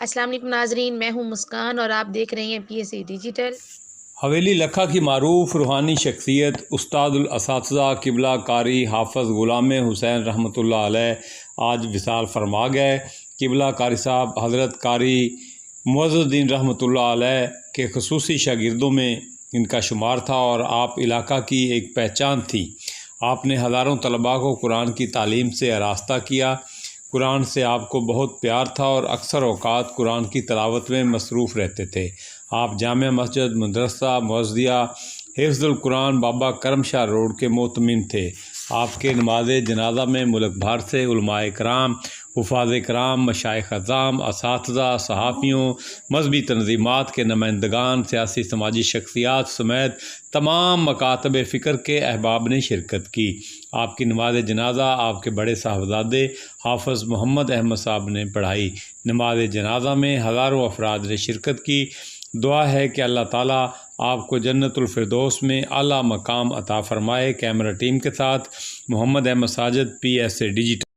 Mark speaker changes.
Speaker 1: السلام علیکم ناظرین، میں ہوں مسکان اور آپ دیکھ رہے ہیں پی ایس سی ڈیجیٹل۔
Speaker 2: حویلی لکھا کی معروف روحانی شخصیت استاد الاساتذہ قبلہ قاری حافظ غلام حسین رحمۃ اللہ علیہ آج وصال فرما گئے۔ قبلہ قاری صاحب حضرت قاری معز الدین رحمۃ اللہ علیہ کے خصوصی شاگردوں میں ان کا شمار تھا اور آپ علاقہ کی ایک پہچان تھی۔ آپ نے ہزاروں طلباء کو قرآن کی تعلیم سے آراستہ کیا۔ قرآن سے آپ کو بہت پیار تھا اور اکثر اوقات قرآن کی تلاوت میں مصروف رہتے تھے۔ آپ جامع مسجد مدرسہ معزیہ حفظ القرآن بابا کرم شاہ روڈ کے مؤتمن تھے۔ آپ کے نماز جنازہ میں ملک بھر سے علماء کرام، حفاظ کرام، مشائخ اعظام، اساتذہ، صحافیوں، مذہبی تنظیمات کے نمائندگان، سیاسی سماجی شخصیات سمیت تمام مکاتب فکر کے احباب نے شرکت کی۔ آپ کی نماز جنازہ آپ کے بڑے صاحبزادے حافظ محمد احمد صاحب نے پڑھائی۔ نماز جنازہ میں ہزاروں افراد نے شرکت کی۔ دعا ہے کہ اللہ تعالیٰ آپ کو جنت الفردوس میں اعلیٰ مقام عطا فرمائے۔ کیمرہ ٹیم کے ساتھ Muhammad Ahmad Sajid, P S A digital.